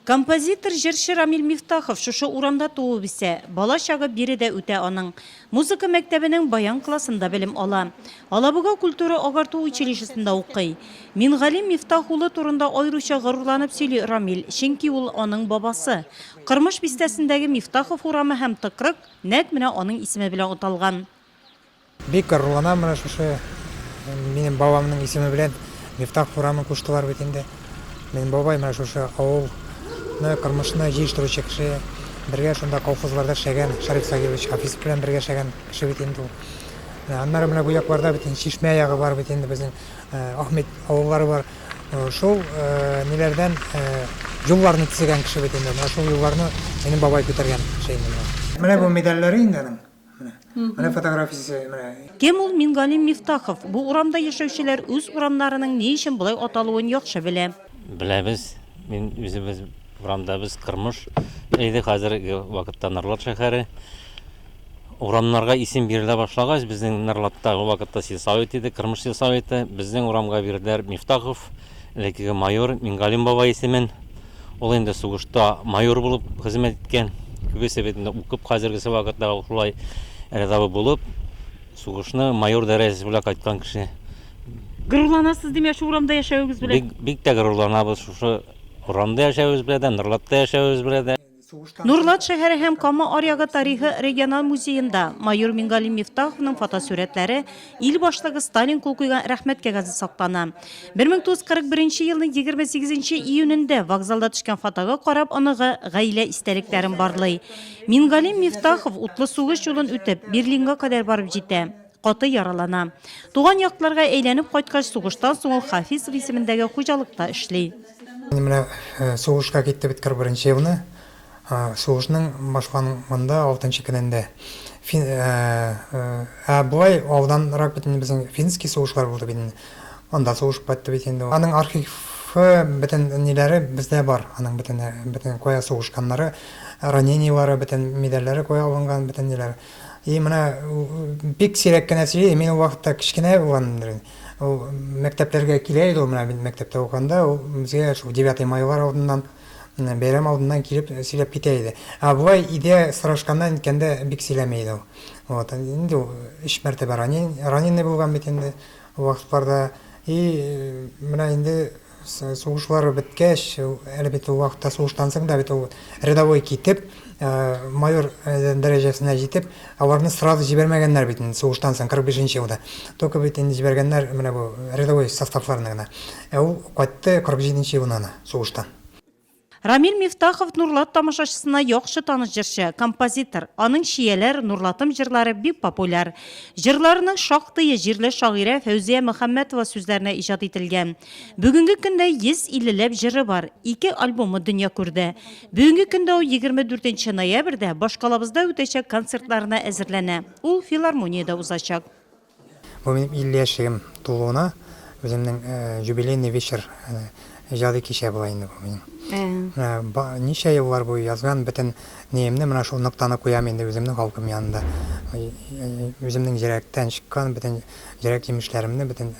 Композитор Жерші Рамил Мифтахов шушы урамда туып исә, бала чагы биредә үтә аның. Музыка мәктәбенең баян классында белем ала. Алабуга культура агарту училищесында укый. Мингалим Мифтах улы турында аеруча горурланып сөйли Рамил, чөнки ул аның бабасы. Кырмыш бистәсендәге Мифтахов урамы һәм Тыкрык нәкъ менә аның исеме белән аталган. Бик горурланам менә шушы минем бабамның исеме белән Мифтахов урамын куштылар бит инде. Минем бабай менә шушы авыл Кырмышны җыештыручы кеше, бергә шунда колхозларда эшләгән, Шариф Сагилович Хафиз белән бергә эшләгән кеше бит инде ул. Аннары менә бу якларда бит Чишмә ягы бар бит инде безнең Ахмет авыллары бар. Шул ниләрдән юлларны төзегән кеше бит инде. Менә шул юлларны минем бабай күтәргән кеше инде. Менә бу медальләре инде аның. Менә фотографиясе менә. Кем ул Мингалим Мифтахов? Бу урамда яшәүчеләр үз урамнарының ни өчен булай аталуын яхшы белә. Беләбез, мин үзебез урамда без Кырмыш әйде хәзерге вакытта Норлат шәһәре. Урамнарга исем бирелә башлагач, безнең Норлатта вакытта сельсовет иде, Кырмыш сельсоветы, безнең урамга бирделәр Мифтахов, элекеге майор Мингалим бабай исемен. Ул инде сугышта майор булып хезмәт иткән. Күбесе бит инде укып хәзерге вакытта шулай рядовой булып, сугышны майор дәрәҗәсе белән кайткан кеше. Горурланасыз димә шу урамда яшәүегез белән. Бик тә горурланабыз шушы урамда яшәүебез белән, Норлатта яшәүебез белән. Нурлат шәһәре һәм Кама Аръягы тарихы регионал музеенда майор Мингалим Мифтаховның фотосурәтләре ил башлыгы Сталин кул куйган рәхмәт кәгазе саклана. 1941 елның 28 июнендә вокзалда төшкән фотога карап аныгы гаилә истәлекләрен барлый. Мингалим Мифтахов утлы сугыш юлын үтеп Берлинга кадәр барып җитә. Каты яралана. Туган якларга әйләнеп кайткач сугыштан соң ул Хафизов исемендәге хуҗалыкта эшли. Менә сугышка китте бит 41 елны. Сугышның башланганда 6 көнендә. Буай ауданрак бит безнең финский сугышлар булды бит. Анда сугыш бетте бит инде. Аның архивы бөтен ниләре бездә бар. Аның бөтен кая сугышканнары, ранениялары, бөтен медальләре кая алынган, бөтен ниләре. И менә бик сирәк кенә сөйли, мин ул вакытта кичкенә булган. Ул мәктәпләргә килә иде, менә мин мәктәптә укганда, ул безгә шул 9 майлар алдыннан, бәйрәм алдыннан килеп сөйләп китә иде. Буай идея сорашканнан икәндә бик сөйләмәй иде ул. Вот, инде 3 мәртәбә раненый булган бит инде вакытларда. И менә инде сугышлар беткәч, әлбәттә ул вакытта сугыштан соң да бит ул рядовой китеп, майор дәрәҗәсенә җитеп, аларны сразу җибәрмәгәннәр бит инде сугыштан соң 45 елда. Только бит инде җибәргәннәр менә бу рядовой составларны гына. Ул кайтты 47 елда сугыштан. Рамил Мифтахов Нурлат тамашачысына яхшы таныш җырчы, композитор. Аның шияләр, Нурлатым җырлары бик популяр. Җырларының шактые җирле шагыйрә Фәүзия Мөхәммәтова сүзләренә иҗат ителгән. Бүгенге көндә 150ләп җыры бар. 2 альбомы дөнья күрде. Бүгенге көндә ул 24 ноябрьдә башкалабызда үтәчәк концертларына әзерләнә. Ул филармониядә узачак. Бу минем 50 яшем тулуына үземнең юбилейный вечер җады кичә була инде бу минем. Ничә еллар буе язган бөтен ниемне менә шул ноктаны куям инде үземнең халкым янында. Үземнең җөрәктән чыккан бөтен җөрәк җимешләремне, бөтен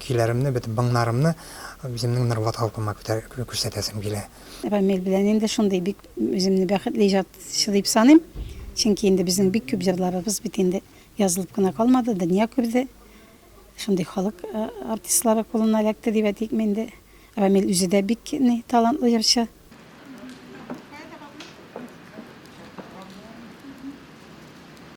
көйләремне, бөтен баңнарымны үземнең Норлат халкыма күрсәтәсем килә. Рамил белән инде шундый бик үземне бәхетле иҗатчы дип саныйм. Чөнки инде безнең бик күп җырларыбыз бит инде язылып кына калмады, дөнья күрде. Шундый халык артистлары кулына эләкте дип әйтик инде. Рамил үзе дә бик талантлы җырчы.